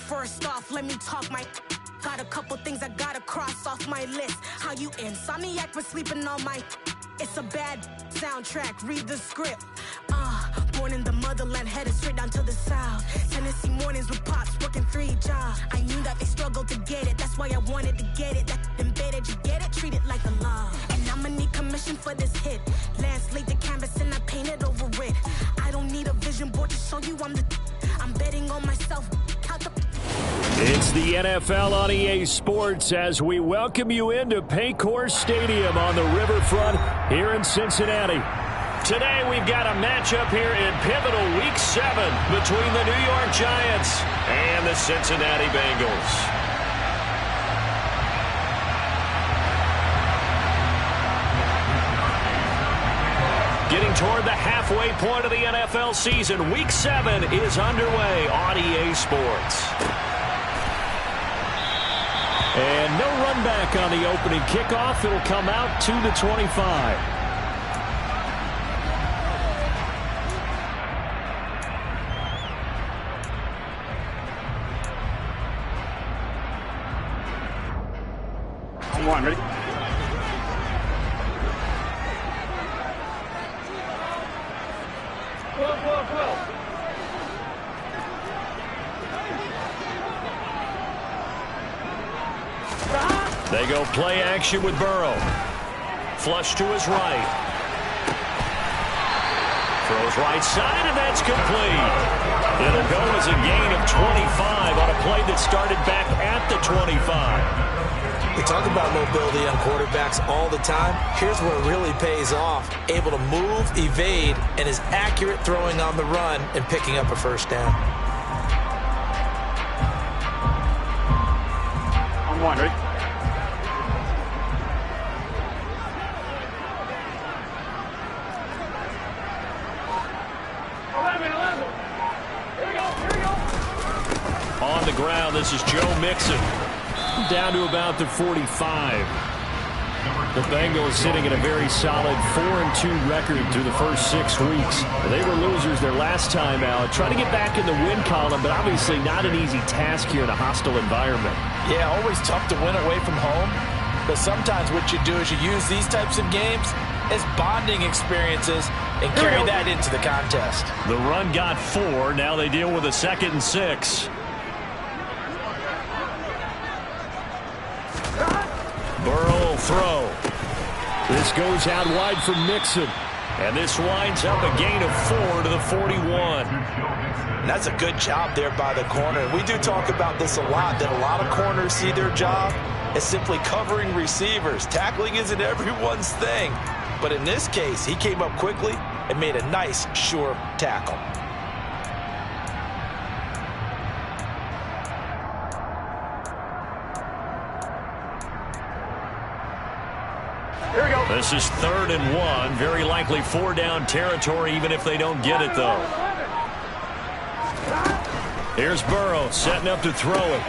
First off, let me talk my... Got a couple things I gotta cross off my list. How you insomniac for sleeping on my... It's a bad soundtrack, read the script. Born in the motherland, headed straight down to the south. Tennessee mornings with pops, working 3 jobs. I knew that they struggled to get it, that's why I wanted to get it. That embedded, you get it, treat it like a love. And I'ma need commission for this hit. Lance laid the canvas and I painted over it. I don't need a vision board to show you I'm betting on myself. It's the NFL on EA Sports as we welcome you into Paycor Stadium on the riverfront here in Cincinnati. Today we've got a matchup here in pivotal Week 7 between the New York Giants and the Cincinnati Bengals. Getting toward the halfway point of the NFL season, Week 7 is underway on EA Sports. And no run back on the opening kickoff. It'll come out to the 25. I'm one, ready? They go play action with Burrow. Flush to his right. Throws right side, and that's complete. It'll go as a gain of 25 on a play that started back at the 25. We talk about mobility on quarterbacks all the time. Here's where it really pays off. Able to move, evade, and is accurate throwing on the run and picking up a first down. I'm one, ready? On the ground, this is Joe Mixon. Down to about the 45. The Bengals sitting at a very solid 4-2 record through the first 6 weeks. They were losers their last time out. Trying to get back in the win column, but obviously not an easy task here in a hostile environment. Yeah, always tough to win away from home. But sometimes what you do is you use these types of games as bonding experiences and carry that into the contest. The run got 4. Now they deal with a 2nd and 6. Burrow will throw. This goes out wide for Mixon. And this winds up a gain of 4 to the 41. And that's a good job there by the corner. We do talk about this a lot, that a lot of corners see their job as simply covering receivers. Tackling isn't everyone's thing. But in this case, he came up quickly and made a nice, sure tackle. Here we go. This is 3rd and 1. Very likely 4-down territory, even if they don't get it, though. Here's Burrow setting up to throw it.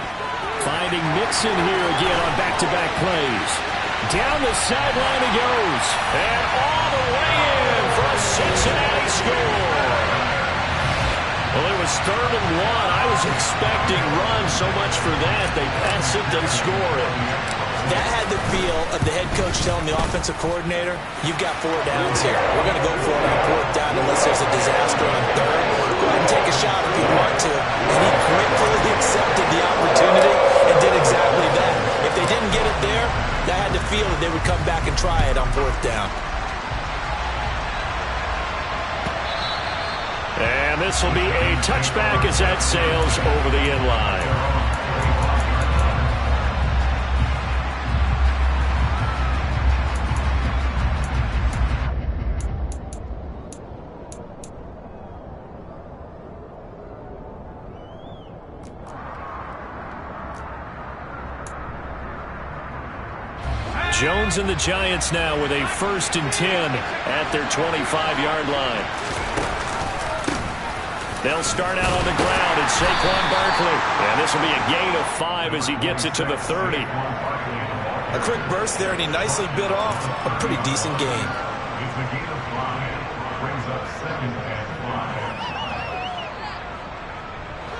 Finding Mixon here again on back-to-back plays. Down the sideline he goes. And all the way in for a Cincinnati score. Well, it was 3rd and 1. I was expecting run so much for that. They pass it, they score it. That had the feel of the head coach telling the offensive coordinator, you've got 4 downs here. We're going to go for it on 4th down unless there's a disaster on 3rd. Go ahead and take a shot if you want to. And he gratefully accepted the opportunity and did exactly that. If they didn't get it there, that had the feel that they would come back and try it on 4th down. And this will be a touchback as that sails over the end line. Jones and the Giants now with a 1st and 10 at their 25-yard line. They'll start out on the ground and Saquon Barkley. And this will be a gain of 5 as he gets it to the 30. A quick burst there, and he nicely bit off a pretty decent gain.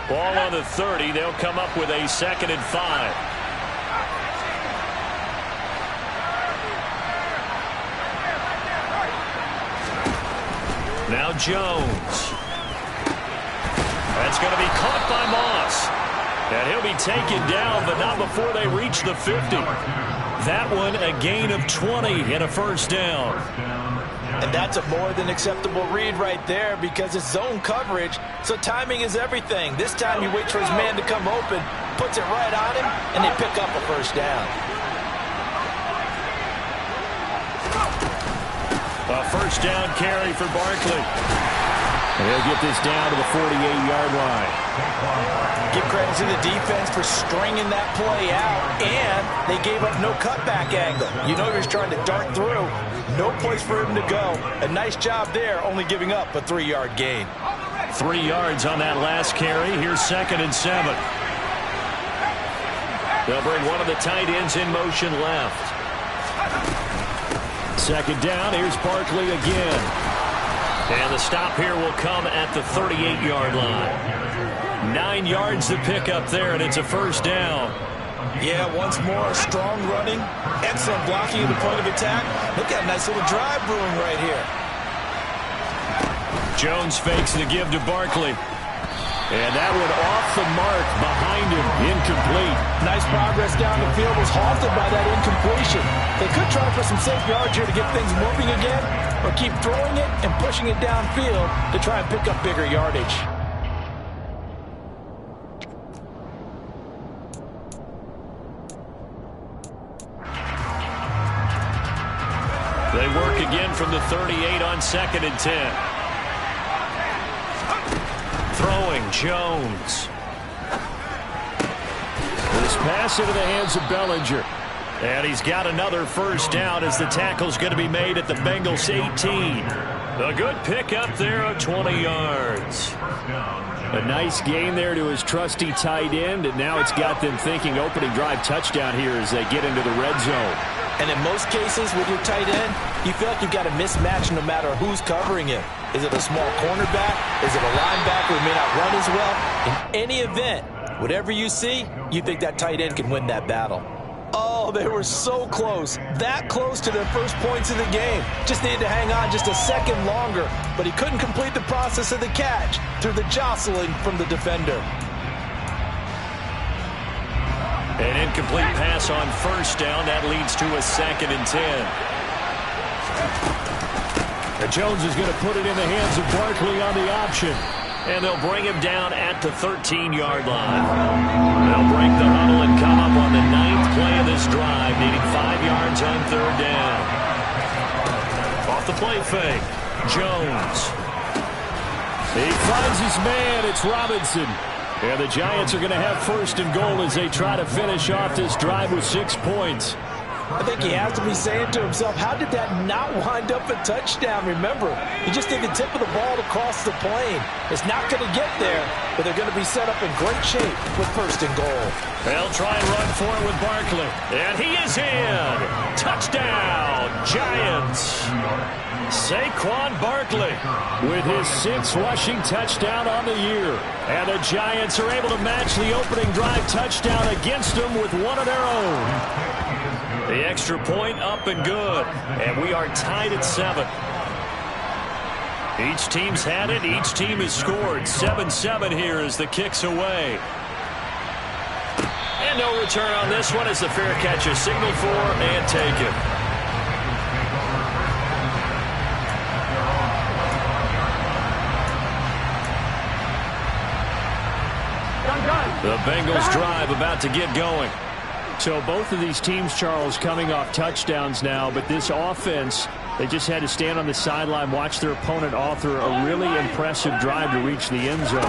Ball on the 30. They'll come up with a 2nd and 5. Now Jones. That's going to be caught by Moss. And he'll be taken down, but not before they reach the 50. That one a gain of 20 and a first down. And that's a more than acceptable read right there because it's zone coverage, so timing is everything. This time he waits for his man to come open, puts it right on him, and they pick up a first down. A first down carry for Barkley. And he'll get this down to the 48-yard line. Give credit to the defense for stringing that play out, and they gave up no cutback angle. You know he was trying to dart through. No place for him to go. A nice job there, only giving up a 3-yard gain. 3 yards on that last carry. Here's 2nd and 7. They'll bring one of the tight ends in motion left. 2nd down. Here's Barkley again. And the stop here will come at the 38-yard line. 9 yards to pick up there, and it's a first down. Yeah, once more, strong running, excellent blocking at the point of attack. Look at a nice little drive brewing right here. Jones fakes the give to Barkley. And that one off the mark behind him, incomplete. Nice progress down the field, was halted by that incompletion. They could try for some safe yards here to get things moving again, or keep throwing it and pushing it downfield to try and pick up bigger yardage. They work again from the 38 on 2nd and 10. Throwing Jones. This pass into the hands of Bellinger. And he's got another first down as the tackle's going to be made at the Bengals 18. A good pick up there of 20 yards. A nice gain there to his trusty tight end, and now it's got them thinking opening drive touchdown here as they get into the red zone. And in most cases with your tight end, you feel like you've got a mismatch no matter who's covering him. Is it a small cornerback? Is it a linebacker who may not run as well? In any event, whatever you see, you think that tight end can win that battle. Oh, they were so close. That close to their first points of the game. Just needed to hang on just a second longer, but he couldn't complete the process of the catch through the jostling from the defender. An incomplete pass on first down. That leads to a 2nd and 10. And Jones is going to put it in the hands of Barkley on the option. And they'll bring him down at the 13-yard line. They'll break the huddle and come up on the 9th play of this drive, needing 5 yards on 3rd down. Off the play fake, Jones. He finds his man. It's Robinson. And the Giants are going to have 1st and goal as they try to finish off this drive with 6 points. I think he has to be saying to himself, how did that not wind up a touchdown? Remember, he just did the tip of the ball to cross the plane. It's not going to get there, but they're going to be set up in great shape with 1st and goal. They'll try and run for it with Barkley. And he is in. Touchdown, Giants. Saquon Barkley with his 6th rushing touchdown on the year. And the Giants are able to match the opening drive touchdown against them with one of their own. The extra point up and good. And we are tied at 7. Each team's had it. Each team has scored. 7-7 here as the kick's away. And no return on this one as the fair catch is signaled for and taken. The Bengals drive about to get going. So both of these teams, Charles, coming off touchdowns now, but this offense, they just had to stand on the sideline, watch their opponent author a really impressive drive to reach the end zone.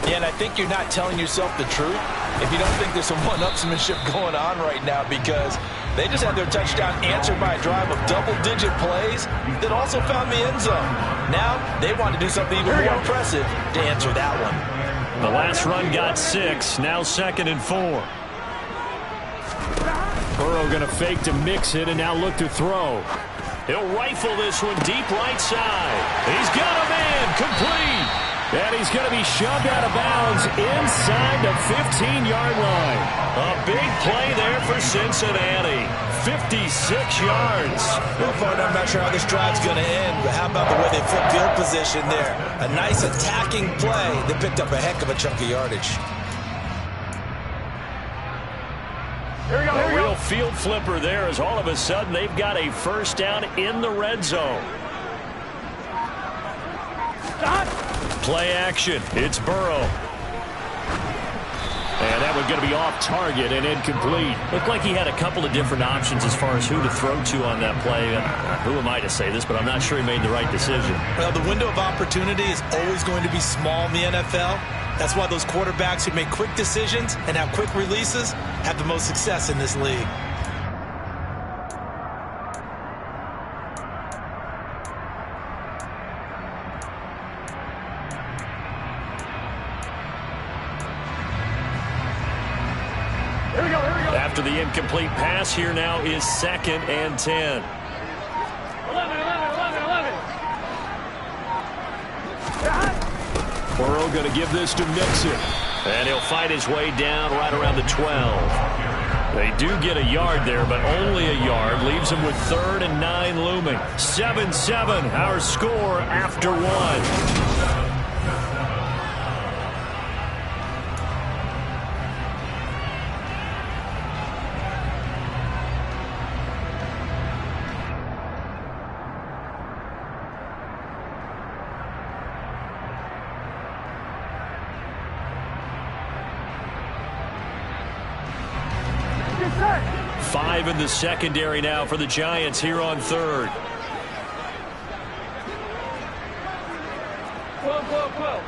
Yeah, and I think you're not telling yourself the truth if you don't think there's some one-upsmanship going on right now, because they just had their touchdown answered by a drive of double-digit plays that also found the end zone. Now they want to do something even more impressive to answer that one. The last run got 6, now 2nd and 4. Burrow going to fake to mix it and now look to throw. He'll rifle this one deep right side. He's got a man complete. And he's going to be shoved out of bounds inside the 15-yard line. A big play there for Cincinnati. 56 yards. Well, partner, I'm not sure how this drive's going to end, but how about the way they flip field position there? A nice attacking play that picked up a heck of a chunk of yardage. Here we go, here we A real go. field flipper there as all of a sudden they've got a first down in the red zone. Play action. It's Burrow. And that one's going to be off target and incomplete. Looked like he had a couple of different options as far as who to throw to on that play. Who am I to say this, but I'm not sure he made the right decision. Well, the window of opportunity is always going to be small in the NFL. That's why those quarterbacks who make quick decisions and have quick releases have the most success in this league. After the incomplete pass, here now is 2nd and 10. 11. Burrow going to give this to Mixon. And he'll fight his way down right around the 12. They do get a yard there, but only a yard. Leaves him with 3rd and 9 looming. 7-7, our score after 1. Five in the secondary now for the Giants here on 3rd. 12.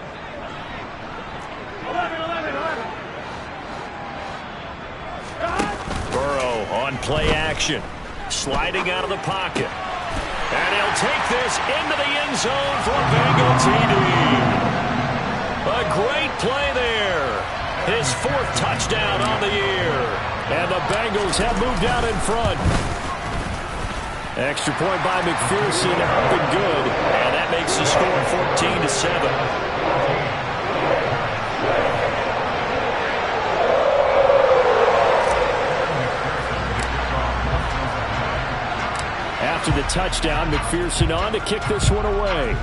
11. Burrow on play action. Sliding out of the pocket. And he'll take this into the end zone for a Bengal TD. A great play there. His 4th touchdown on the year. And the Bengals have moved out in front. Extra point by McPherson, up and good. And that makes the score 14-7. After the touchdown, McPherson on to kick this one away.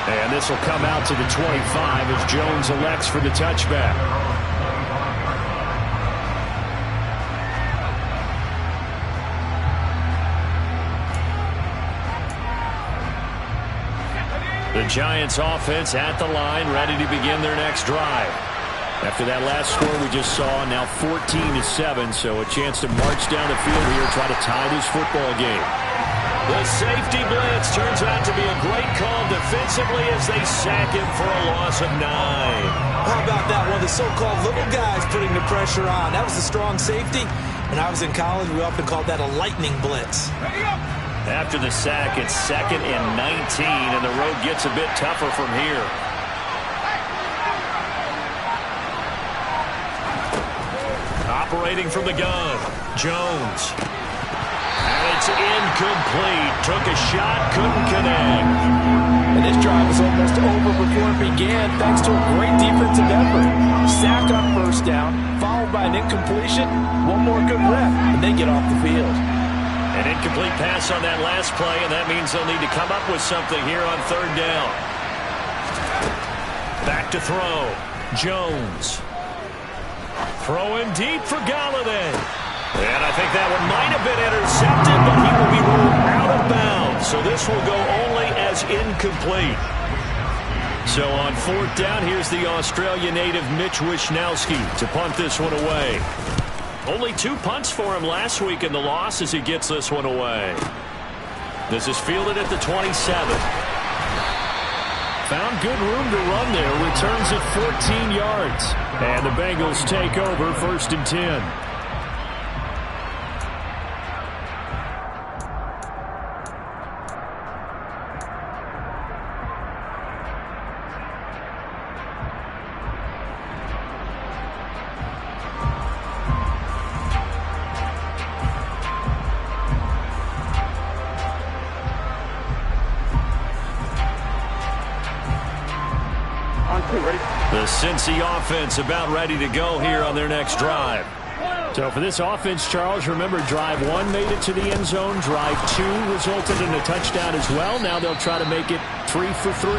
And this will come out to the 25 as Jones elects for the touchback. The Giants offense at the line, ready to begin their next drive. After that last score we just saw, now 14-7, so a chance to march down the field here, try to tie this football game. The safety blitz turns out to be a great call defensively as they sack him for a loss of 9. How about that one? The so-called little guys putting the pressure on. That was a strong safety. When I was in college, we often called that a lightning blitz. After the sack, it's 2nd and 19, and the road gets a bit tougher from here. Operating from the gun, Jones. And it's incomplete. Took a shot, couldn't connect. And this drive was almost over before it began, thanks to a great defensive effort. Sack on 1st down, followed by an incompletion. One more good rep, and they get off the field. An incomplete pass on that last play, and that means they'll need to come up with something here on 3rd down. Back to throw. Jones. Throwing deep for Galladay. And I think that one might have been intercepted, but he will be ruled out of bounds. So this will go only as incomplete. So on 4th down, here's the Australia native Mitch Wishnowsky to punt this one away. Only 2 punts for him last week in the loss as he gets this one away. This is fielded at the 27. Found good room to run there. Returns at 14 yards. And the Bengals take over 1st and 10. ready. The Cincy offense about ready to go here on their next drive. So for this offense, Charles, remember drive 1 made it to the end zone. Drive 2 resulted in a touchdown as well. Now they'll try to make it 3 for 3.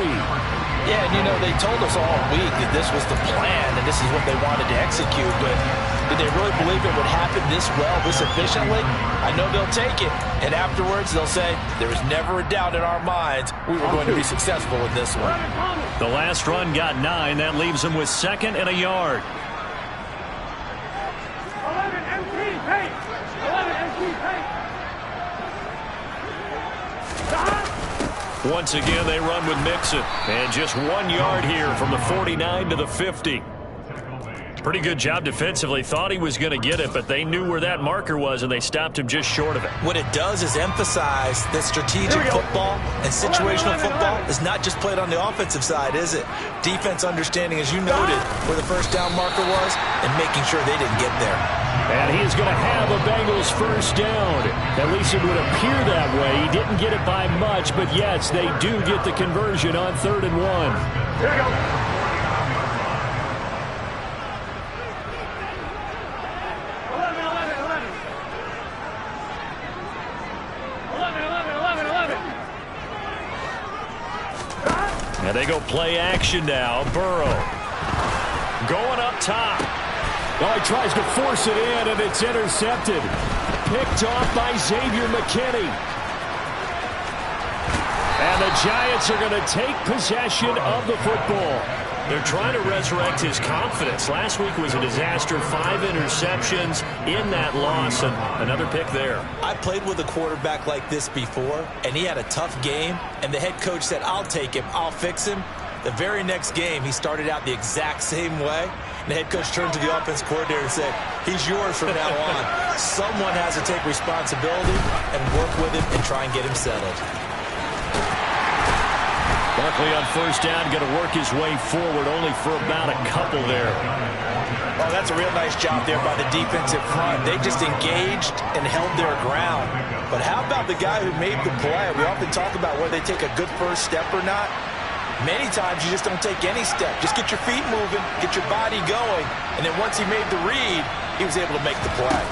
Yeah, and you know, they told us all week that this was the plan and this is what they wanted to execute, but did they really believe it would happen this well, this efficiently? I know they'll take it, and afterwards they'll say, there was never a doubt in our minds we were going to be successful in this one. The last run got 9. That leaves them with 2nd and a yard. 11 MT pace. 11 MT pace. Once again, they run with Mixon. And just 1 yard here from the 49 to the 50. Pretty good job defensively. Thought he was going to get it, but they knew where that marker was, and they stopped him just short of it. What it does is emphasize that strategic football and situational football is not just played on the offensive side, is it? Defense understanding, as you noted, where the first down marker was and making sure they didn't get there. And he's going to have a Bengals first down. At least it would appear that way. He didn't get it by much, but yes, they do get the conversion on 3rd and 1. Here we go. 11. And they go play action now. Burrow going up top. Oh, he tries to force it in, and it's intercepted. Picked off by Xavier McKinney. And the Giants are going to take possession of the football. They're trying to resurrect his confidence. Last week was a disaster. 5 interceptions in that loss, and another pick there. I played with a quarterback like this before, and he had a tough game, and the head coach said, I'll take him, I'll fix him. The very next game, he started out the exact same way. And the head coach turned to the offense coordinator and said, he's yours from now on. Someone has to take responsibility and work with him and try and get him settled. Barkley on first down, going to work his way forward, only for about a couple there. Oh, that's a real nice job there by the defensive front. They just engaged and held their ground. But how about the guy who made the play? We often talk about whether they take a good first step or not. Many times you just don't take any step. Just get your feet moving, get your body going, and then once he made the read, he was able to make the play.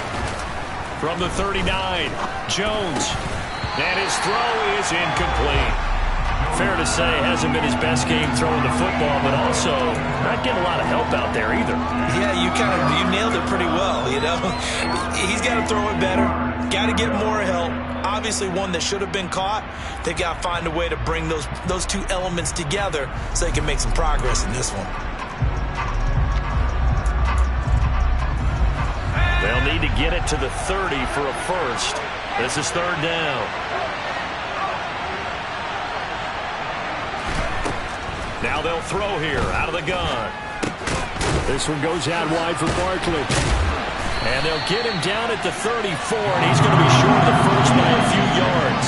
From the 39, Jones. And his throw is incomplete. Fair to say, hasn't been his best game throwing the football, but also not getting a lot of help out there either. Yeah, you nailed it pretty well, you know. He's got to throw it better, got to get more help. Obviously one that should have been caught. They got to find a way to bring those two elements together so they can make some progress in this one. They'll need to get it to the 30 for a first. This is 3rd down. Now they'll throw here out of the gun. This one goes out wide for Barkley. And they'll get him down at the 34, and he's going to be short of the first by a few yards.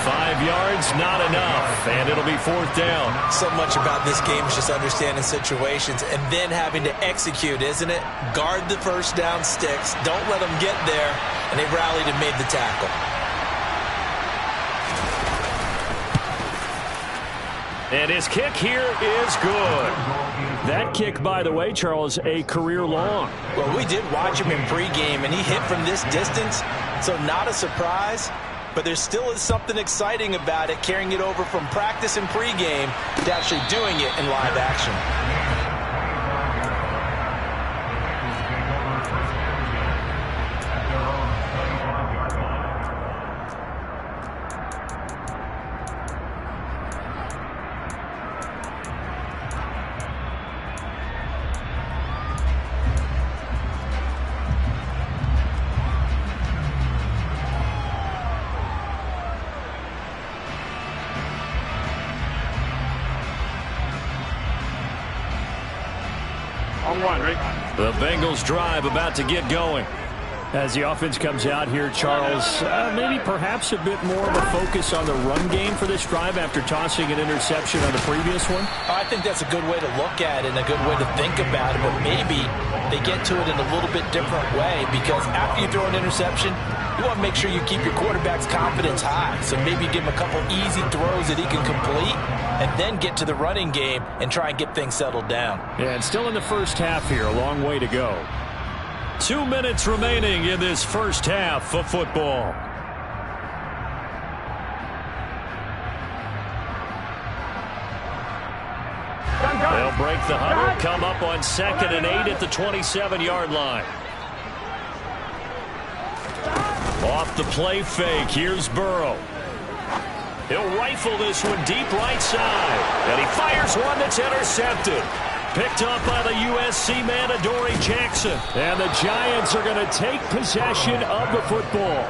5 yards, not enough, and it'll be 4th down. So much about this game is just understanding situations and then having to execute, isn't it? Guard the first down sticks. Don't let them get there, and they rallied and made the tackle. And his kick here is good. That kick, by the way, Charles, a career long. Well, we did watch him in pregame, and he hit from this distance, so not a surprise. But there still is something exciting about it, carrying it over from practice and pregame to actually doing it in live action. The Bengals drive about to get going. As the offense comes out here, Charles, maybe perhaps a bit more of a focus on the run game for this drive after tossing an interception on the previous one? I think that's a good way to look at it and a good way to think about it, but maybe they get to it in a little bit different way because after you throw an interception, you want to make sure you keep your quarterback's confidence high. So maybe give him a couple easy throws that he can complete and then get to the running game and try and get things settled down. Yeah, and still in the first half here, a long way to go. 2 minutes remaining in this first half of football. They'll break the huddle, come up on 2nd and 8 at the 27-yard line. Off the play fake, here's Burrow. He'll rifle this one deep right side. And he fires one that's intercepted. Picked up by the USC man, Adoree Jackson. And the Giants are going to take possession of the football.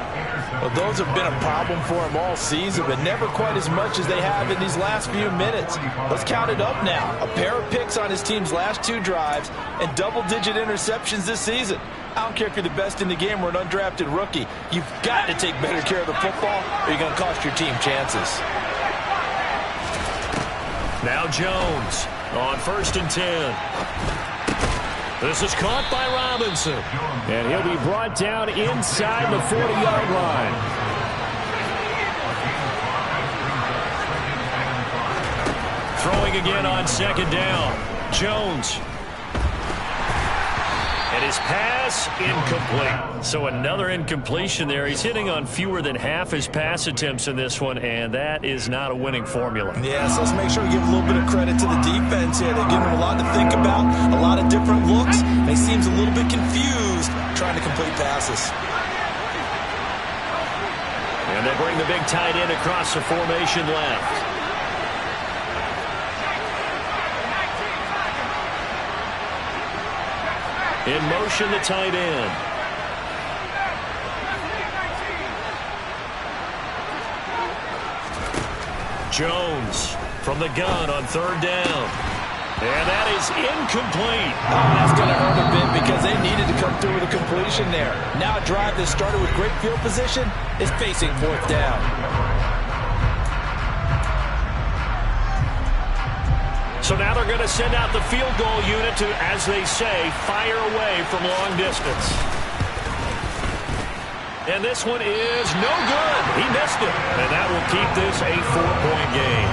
Well, those have been a problem for him all season, but never quite as much as they have in these last few minutes. Let's count it up now. A pair of picks on his team's last 2 drives and double-digit interceptions this season. I don't care if you're the best in the game or an undrafted rookie. You've got to take better care of the football or you're going to cost your team chances. Now Jones on 1st and 10. This is caught by Robinson. And he'll be brought down inside the 40-yard line. Throwing again on 2nd down. Jones. And his pass incomplete. So another incompletion there. He's hitting on fewer than half his pass attempts in this one, and that is not a winning formula. Yeah, so let's make sure we give a little bit of credit to the defense here. They're giving him a lot to think about, a lot of different looks, and he seems a little bit confused trying to complete passes. And they bring the big tight end across the formation left. In motion, the tight end. Jones from the gun on 3rd down. And that is incomplete. That's going to hurt a bit because they needed to come through with a completion there. Now a drive that started with great field position is facing 4th down. So now they're going to send out the field goal unit to, as they say, fire away from long distance. And this one is no good. He missed it. And that will keep this a 4-point game.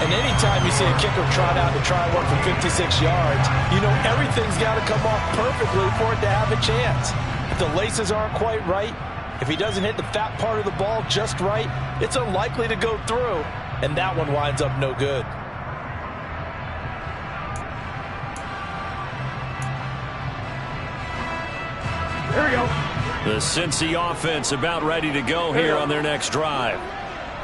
And anytime you see a kicker trot out to try and work for 56 yards, you know everything's got to come off perfectly for it to have a chance. If the laces aren't quite right, if he doesn't hit the fat part of the ball just right, it's unlikely to go through. And that one winds up no good. Here we go. The Cincy offense about ready to go here on their next drive.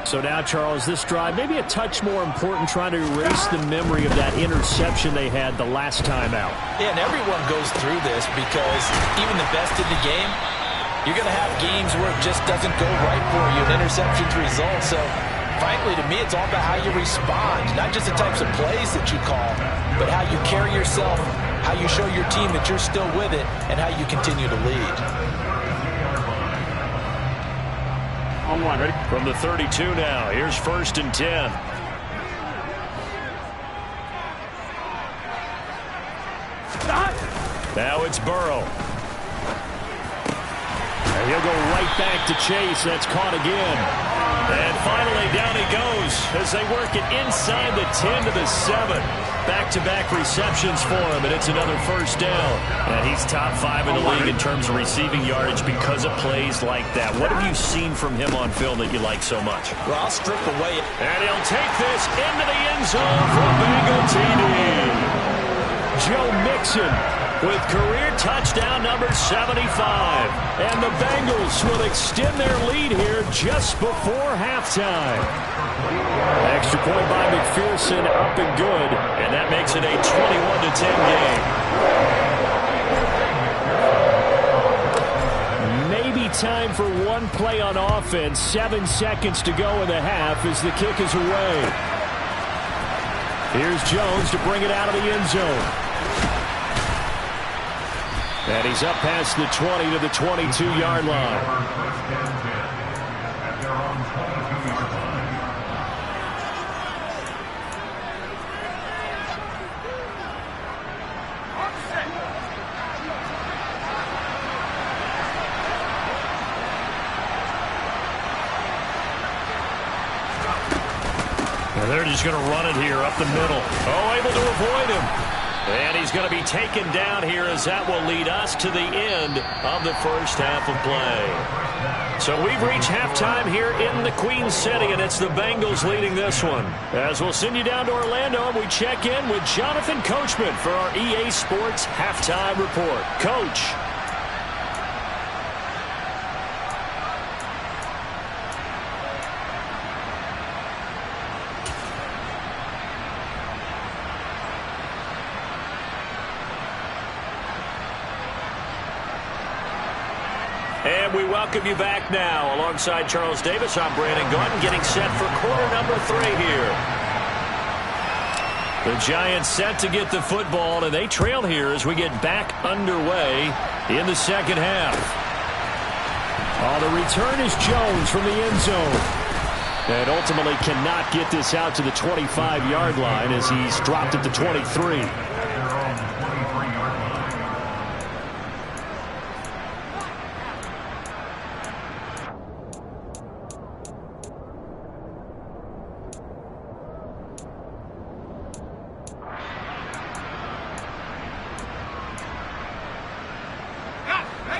So now, Charles, this drive maybe a touch more important, trying to erase the memory of that interception they had the last time out. Yeah, and everyone goes through this because even the best in the game, you're going to have games where it just doesn't go right for you, an interception's result. So, frankly, to me, it's all about how you respond, not just the types of plays that you call, but how you carry yourself, how you show your team that you're still with it, and how you continue to lead. On 1, ready? From the 32 now, here's 1st and 10. Now it's Burrow. And he'll go right back to Chase. That's caught again. And finally, down he goes as they work it inside the 10 to the 7. Back-to-back receptions for him, and it's another 1st down. And he's top 5 in the league in terms of receiving yardage because of plays like that. What have you seen from him on film that you like so much? Well, I'll strip away. And he'll take this into the end zone for a Bengal TD. Joe Mixon with career touchdown number 75. And the Bengals will extend their lead here just before halftime. Extra point by McPherson, up and good. And that makes it a 21-10 game. Maybe time for one play on offense. 7 seconds to go in the half as the kick is away. Here's Jones to bring it out of the end zone. And he's up past the 20 to the 22-yard line. And they're just going to run it here up the middle. Oh, able to avoid him. And he's going to be taken down here as that will lead us to the end of the first half of play. So we've reached halftime here in the Queen City, and it's the Bengals leading this one. As we'll send you down to Orlando, and we check in with Jonathan Coachman for our EA Sports Halftime Report. Coach. And we welcome you back now. Alongside Charles Davis, I'm Brandon Gaudin, getting set for quarter number 3 here. The Giants set to get the football, and they trail here as we get back underway in the second half. The return is Jones from the end zone. And ultimately cannot get this out to the 25-yard line as he's dropped at the 23.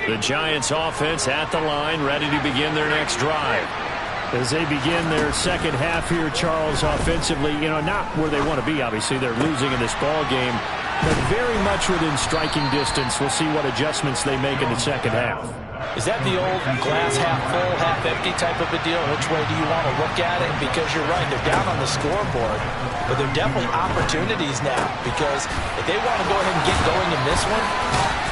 The Giants offense at the line, ready to begin their next drive. As they begin their second half here, Charles, offensively, not where they want to be, obviously. They're losing in this ball game, but very much within striking distance. We'll see what adjustments they make in the second half. Is that the old glass half full, half empty type of a deal? Which way do you want to look at it? Because you're right, they're down on the scoreboard, but they're definitely opportunities now, because if they want to go ahead and get going in this one,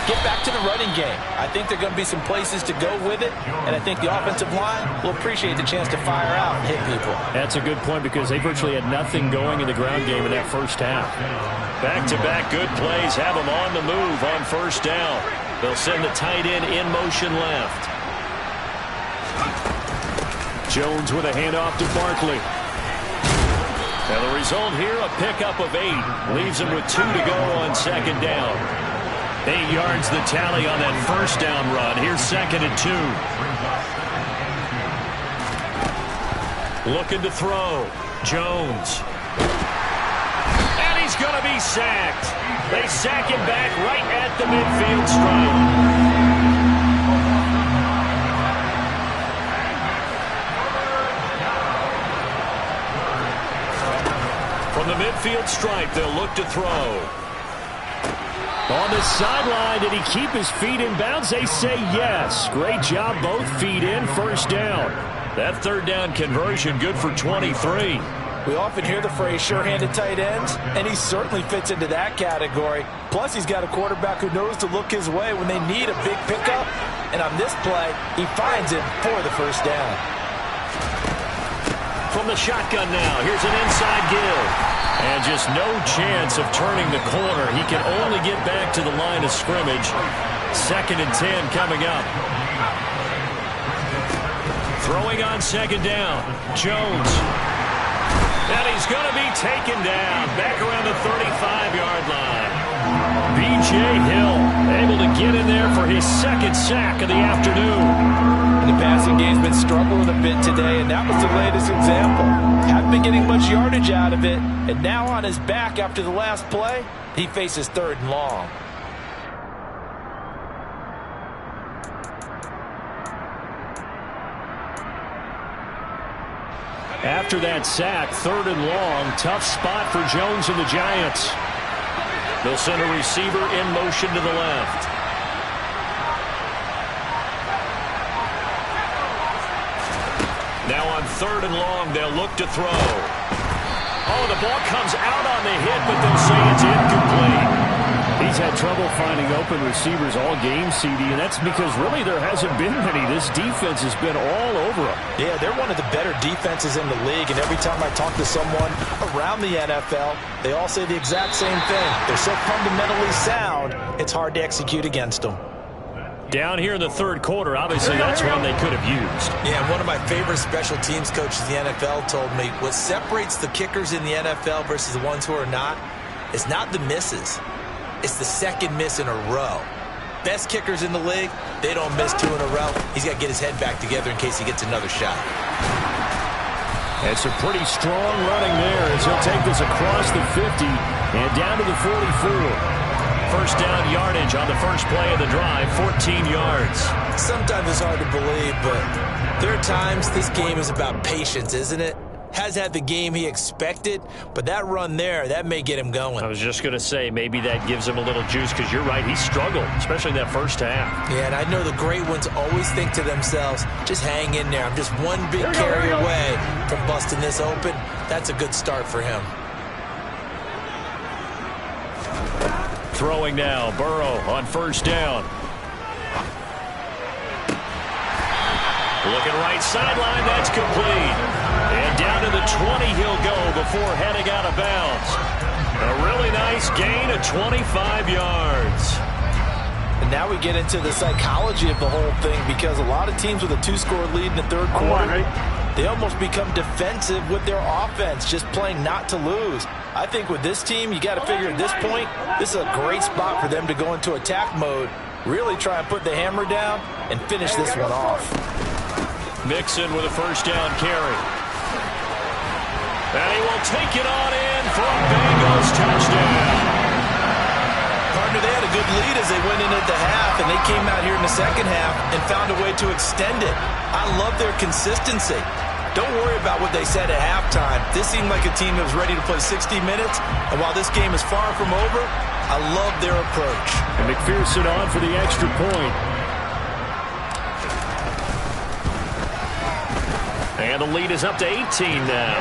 get back to the running game. I think there are going to be some places to go with it, and I think the offensive line will appreciate the chance to fire out and hit people. That's a good point because they virtually had nothing going in the ground game in that first half. Back-to-back good plays have them on the move on first down. They'll send the tight end in motion left. Jones with a handoff to Barkley. And the result here, a pickup of 8. Leaves them with 2 to go on second down. 8 yards the tally on that first down run. Here's 2nd and 2. Looking to throw. Jones. And he's going to be sacked. They sack him back right at the midfield stripe. From the midfield stripe, they'll look to throw. On the sideline, did he keep his feet in bounds? They say yes. Great job, both feet in, first down. That third down conversion good for 23. We often hear the phrase sure-handed tight ends, and he certainly fits into that category. Plus, he's got a quarterback who knows to look his way when they need a big pickup. And on this play, he finds it for the first down. From the shotgun now, here's an inside give. And just no chance of turning the corner. He can only get back to the line of scrimmage. 2nd and 10 coming up. Throwing on second down. Jones. And he's going to be taken down. Back around the 35-yard line. B.J. Hill able to get in there for his 2nd sack of the afternoon. And the passing game's been struggling a bit today, and that was the latest example. Haven't been getting much yardage out of it, and now on his back after the last play, he faces 3rd and long. After that sack, 3rd and long, tough spot for Jones and the Giants. They'll send a receiver in motion to the left. Now on 3rd and long, they'll look to throw. Oh, the ball comes out on the hit, but they'll say it's incomplete. He's had trouble finding open receivers all game, CD, and that's because really there hasn't been many. This defense has been all over them. Yeah, they're one of the better defenses in the league, and every time I talk to someone around the NFL, they all say the exact same thing. They're so fundamentally sound, it's hard to execute against them. Down here in the 3rd quarter, obviously that's one they could have used. Yeah, one of my favorite special teams coaches in the NFL told me what separates the kickers in the NFL versus the ones who are not is not the misses. It's the 2nd miss in a row. Best kickers in the league, they don't miss 2 in a row. He's got to get his head back together in case he gets another shot. And some pretty strong running there as he'll take this across the 50 and down to the 44. First down yardage on the first play of the drive, 14 yards. Sometimes it's hard to believe, but there are times this game is about patience, isn't it? Has had the game he expected, but that run there, that may get him going. I was just going to say, maybe that gives him a little juice, because you're right, he struggled, especially in that first half. Yeah, and I know the great ones always think to themselves, just hang in there. I'm just one big carry away from busting this open. That's a good start for him. Throwing now, Burrow on first down. Looking right sideline, that's complete. And down to the 20 he'll go before heading out of bounds. A really nice gain of 25 yards. And now we get into the psychology of the whole thing, because a lot of teams with a 2-score lead in the third quarter, they almost become defensive with their offense, just playing not to lose. I think with this team, you got to figure at this point, this is a great spot for them to go into attack mode, really try and put the hammer down and finish this one off. Mixon with a first down carry. And he will take it on in for a Bengals touchdown. Partner, they had a good lead as they went in at the half, and they came out here in the second half and found a way to extend it. I love their consistency. Don't worry about what they said at halftime. This seemed like a team that was ready to play 60 minutes, and while this game is far from over, I love their approach. And McPherson on for the extra point. And the lead is up to 18 now.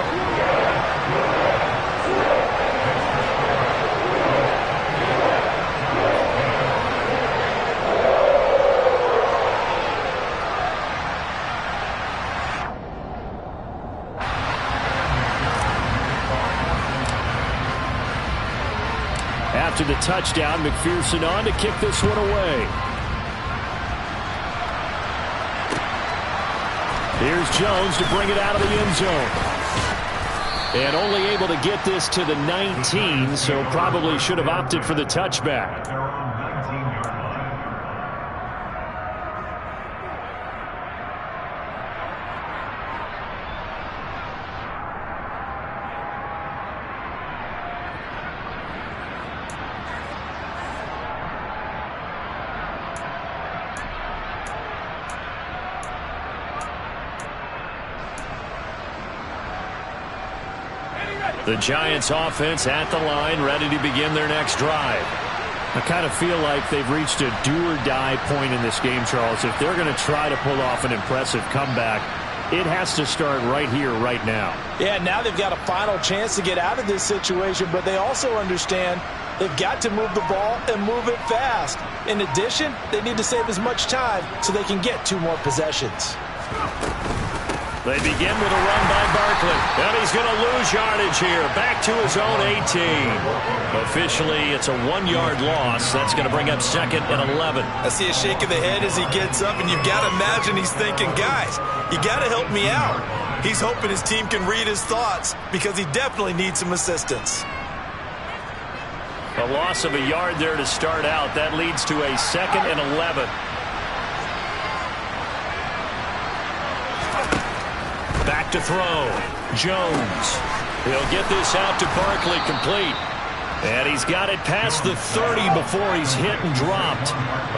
After the touchdown, McPherson on to kick this one away. Here's Jones to bring it out of the end zone. And only able to get this to the 19, so probably should have opted for the touchback. The Giants offense at the line, ready to begin their next drive. I kind of feel like they've reached a do-or-die point in this game, Charles. If they're going to try to pull off an impressive comeback, it has to start right here, right now. Yeah, now they've got a final chance to get out of this situation, but they also understand they've got to move the ball and move it fast. In addition, they need to save as much time so they can get 2 more possessions. They begin with a run by Barkley, and he's going to lose yardage here. Back to his own 18. Officially, it's a 1-yard loss. That's going to bring up second and 11. I see a shake of the head as he gets up, and you've got to imagine he's thinking, guys, you got to help me out. He's hoping his team can read his thoughts because he definitely needs some assistance. A loss of a yard there to start out. That leads to a second and 11. Back to throw. Jones. He'll get this out to Barkley, complete. And he's got it past the 30 before he's hit and dropped.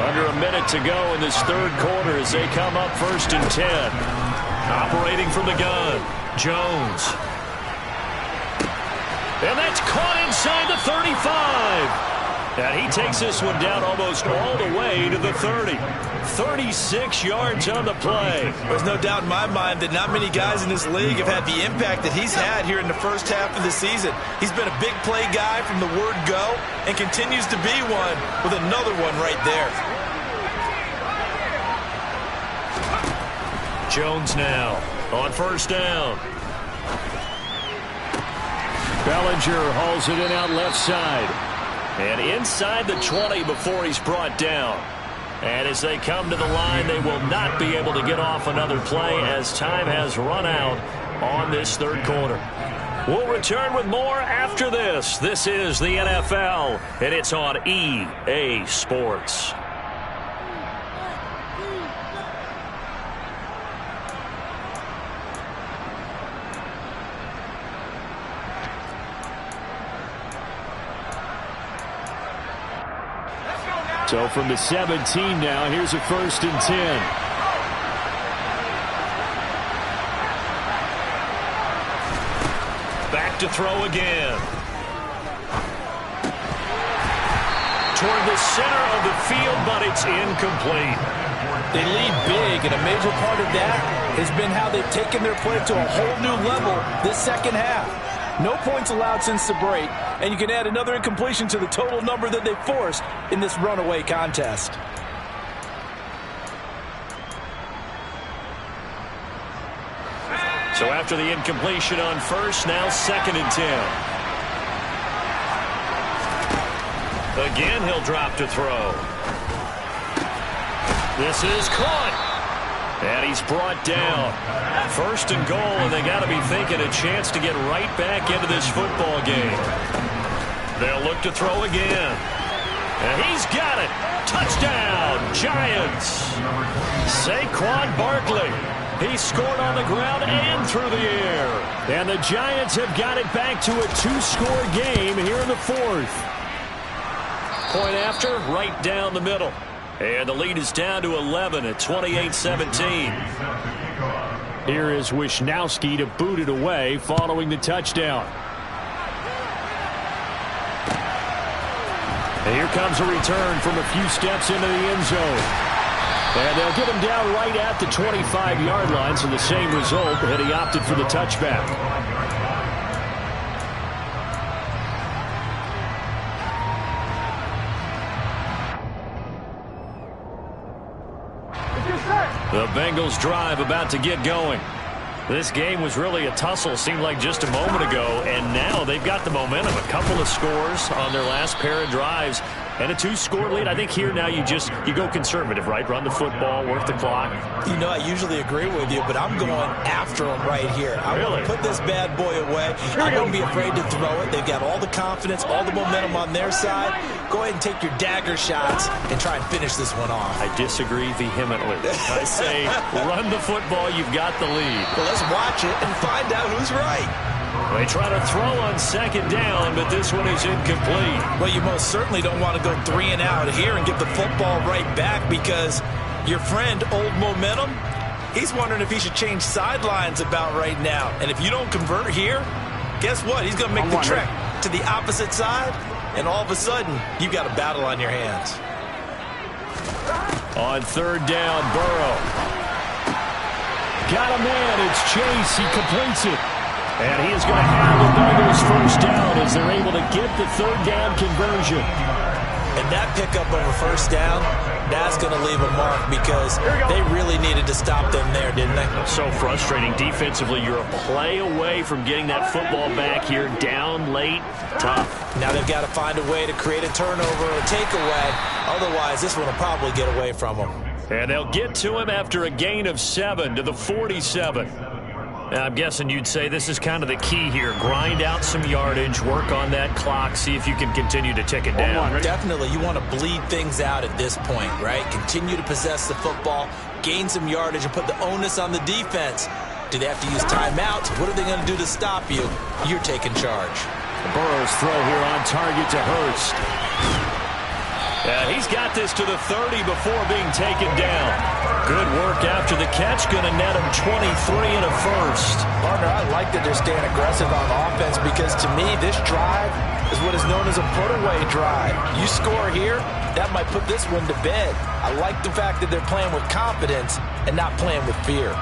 Under a minute to go in this third quarter as they come up 1st and 10. Operating from the gun. Jones. And that's caught inside the 35. And he takes this one down almost all the way to the 30. 36 yards on the play. There's no doubt in my mind that not many guys in this league have had the impact that he's had here in the first half of the season. He's been a big play guy from the word go and continues to be one with another one right there. Jones now on first down. Bellinger hauls it in out left side. And inside the 20 before he's brought down. And as they come to the line, they will not be able to get off another play as time has run out on this third quarter. We'll return with more after this. This is the NFL, and it's on EA Sports. So from the 17 now, here's a 1st and 10. Back to throw again. Toward the center of the field, but it's incomplete. They lead big, and a major part of that has been how they've taken their play to a whole new level this second half. No points allowed since the break, and you can add another incompletion to the total number that they forced in this runaway contest. So after the incompletion on first, now 2nd and 10. Again, he'll drop to throw. This is caught. And he's brought down. 1st and goal, and they got to be thinking a chance to get right back into this football game. They'll look to throw again. And he's got it. Touchdown, Giants. Saquon Barkley. He scored on the ground and through the air. And the Giants have got it back to a 2-score game here in the 4th. Point after, right down the middle. And the lead is down to 11 at 28-17. Here is Wisnowski to boot it away following the touchdown. And here comes a return from a few steps into the end zone. And they'll get him down right at the 25-yard line, so the same result, but he opted for the touchback. The Bengals drive about to get going. This game was really a tussle, seemed like just a moment ago, and now they've got the momentum. A couple of scores on their last pair of drives and a 2-score lead. I think here now you go conservative, right? Run the football, work the clock. You know, I usually agree with you, but I'm going after them right here. I want to put this bad boy away. I wouldn't be afraid to throw it. They've got all the confidence, all the momentum on their side. Go ahead and take your dagger shots and try and finish this one off. I disagree vehemently. I say run the football. You've got the lead. Well, let's watch it and find out who's right. They try to throw on 2nd down, but this one is incomplete. Well, you most certainly don't want to go 3 and out here and give the football right back, because your friend, Old Momentum, he's wondering if he should change sidelines about right now. And if you don't convert here, guess what? He's going to make the trek to the opposite side, and all of a sudden, you've got a battle on your hands. On 3rd down, Burrow. Got a man. It's Chase. He completes it. And he is going to have the Bengals 1st down as they're able to get the 3rd down conversion. And that pickup over 1st down, that's going to leave a mark, because they really needed to stop them there, didn't they? So frustrating. Defensively, you're a play away from getting that football back here. Down late, tough. Now they've got to find a way to create a turnover or a takeaway. Otherwise, this one will probably get away from them. And they'll get to him after a gain of 7 to the 47. I'm guessing you'd say this is kind of the key here. Grind out some yardage, work on that clock, see if you can continue to tick it down. Definitely. You want to bleed things out at this point, right? Continue to possess the football, gain some yardage, and put the onus on the defense. Do they have to use timeouts? What are they going to do to stop you? You're taking charge. Burrow's throw here on target to Hurst. He's got this to the 30 before being taken down. Good work after the catch. Going to net him 23 and a 1st. Partner, I like that they're staying aggressive on offense, because to me, this drive is what is known as a put-away drive. You score here, that might put this one to bed. I like the fact that they're playing with confidence and not playing with fear.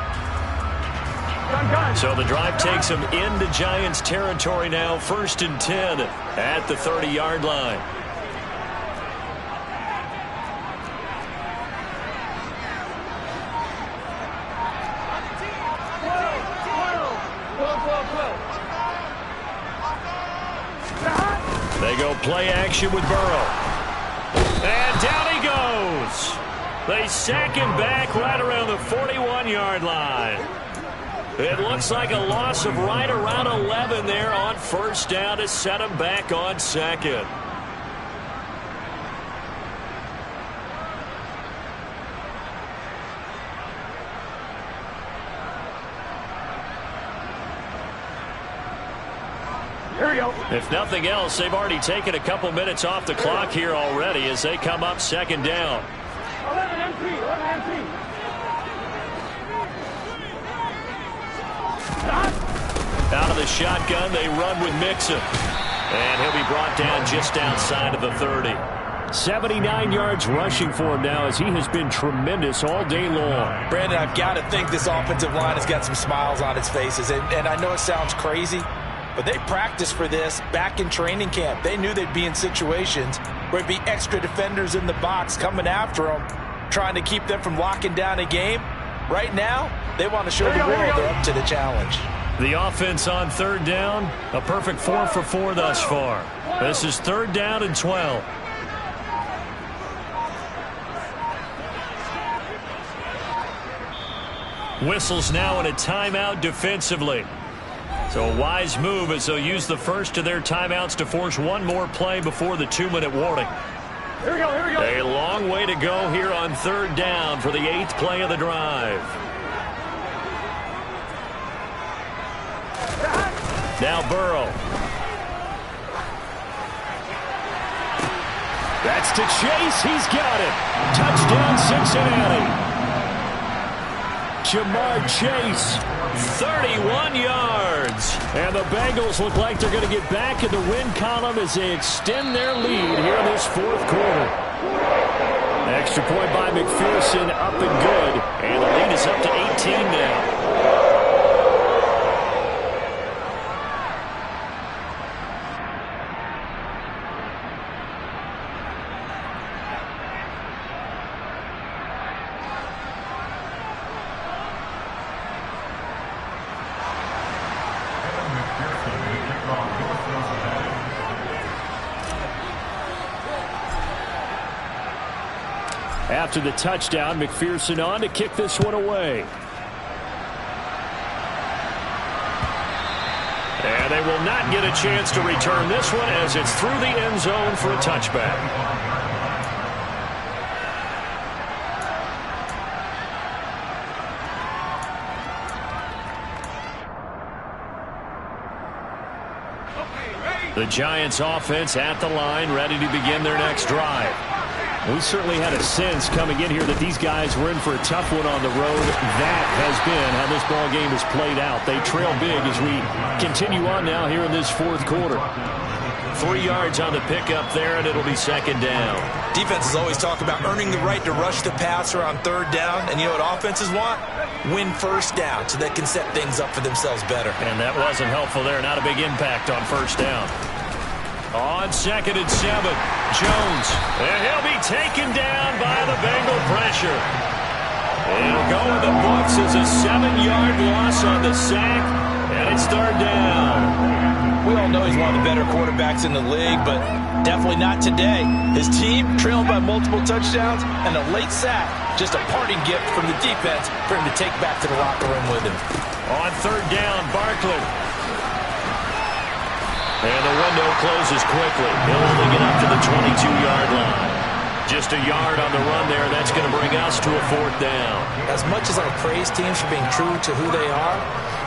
So the drive takes them into Giants territory now. 1st and 10 at the 30-yard line. They go play action with Burrow. And down he goes. They sack him back right around the 41-yard line. It looks like a loss of right around 11 there on 1st down to set him back on 2nd. we go. If nothing else, they've already taken a couple minutes off the clock here already as they come up second down. 11 MP, 11 MP. Out of the shotgun, they run with Mixon. And he'll be brought down just outside of the 30. 79 yards rushing for him now as he has been tremendous all day long. Brandon, I've got to think this offensive line has got some smiles on its faces. And I know it sounds crazy, but they practiced for this back in training camp. They knew they'd be in situations where there'd be extra defenders in the box coming after them, trying to keep them from locking down a game. Right now, they want to show the world they're up to the challenge. The offense on third down, a perfect 4 for 4 thus far. This is third down and 12. Whistles now in a timeout defensively. So a wise move as they'll use the first of their timeouts to force one more play before the 2-minute warning. Here we go, here we go. A long way to go here on third down for the 8th play of the drive. Now Burrow. That's to Chase. He's got it. Touchdown Cincinnati. Jamar Chase, 31 yards. And the Bengals look like they're going to get back in the win column as they extend their lead here in this fourth quarter. Extra point by McPherson, up and good. And the lead is up to 18 now. After the touchdown, McPherson on to kick this one away. And they will not get a chance to return this one as it's through the end zone for a touchback. The Giants offense at the line, ready to begin their next drive. We certainly had a sense coming in here that these guys were in for a tough one on the road. That has been how this ball game has played out. They trail big as we continue on now here in this fourth quarter. 3 yards on the pickup there, and it'll be second down. Defenses always talk about earning the right to rush the passer on third down. And you know what offenses want? Win first down so they can set things up for themselves better. And that wasn't helpful there. Not a big impact on first down. On second and 7, Jones. And he'll be taken down by the Bengal pressure. It'll go in the books as a 7-yard loss on the sack, and it's third down. We all know he's one of the better quarterbacks in the league, but definitely not today. His team trailed by multiple touchdowns, and a late sack, just a parting gift from the defense for him to take back to the locker room with him. On third down, Barkley. And the window closes quickly. He'll only get up to the 22-yard line. Just a yard on the run there. That's going to bring us to a fourth down. As much as I praise teams for being true to who they are,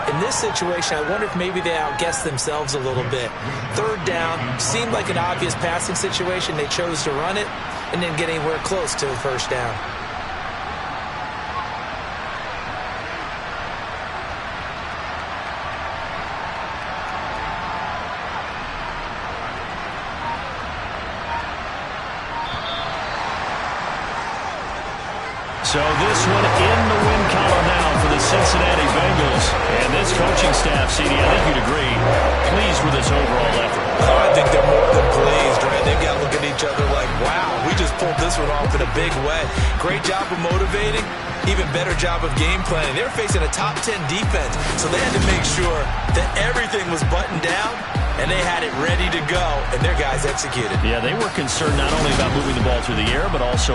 in this situation, I wonder if maybe they outguessed themselves a little bit. Third down seemed like an obvious passing situation. They chose to run it and didn't get anywhere close to the first down. So this one in the win column now for the Cincinnati Bengals. And this coaching staff, CD, I think you'd agree, pleased with this overall effort. Oh, I think they're more than pleased, right? They've got to look at each other like, wow, we just pulled this one off in a big way. Great job of motivating, even better job of game planning. They were facing a top 10 defense, so they had to make sure that everything was buttoned down, and they had it ready to go, and their guys executed. Yeah, they were concerned not only about moving the ball through the air, but also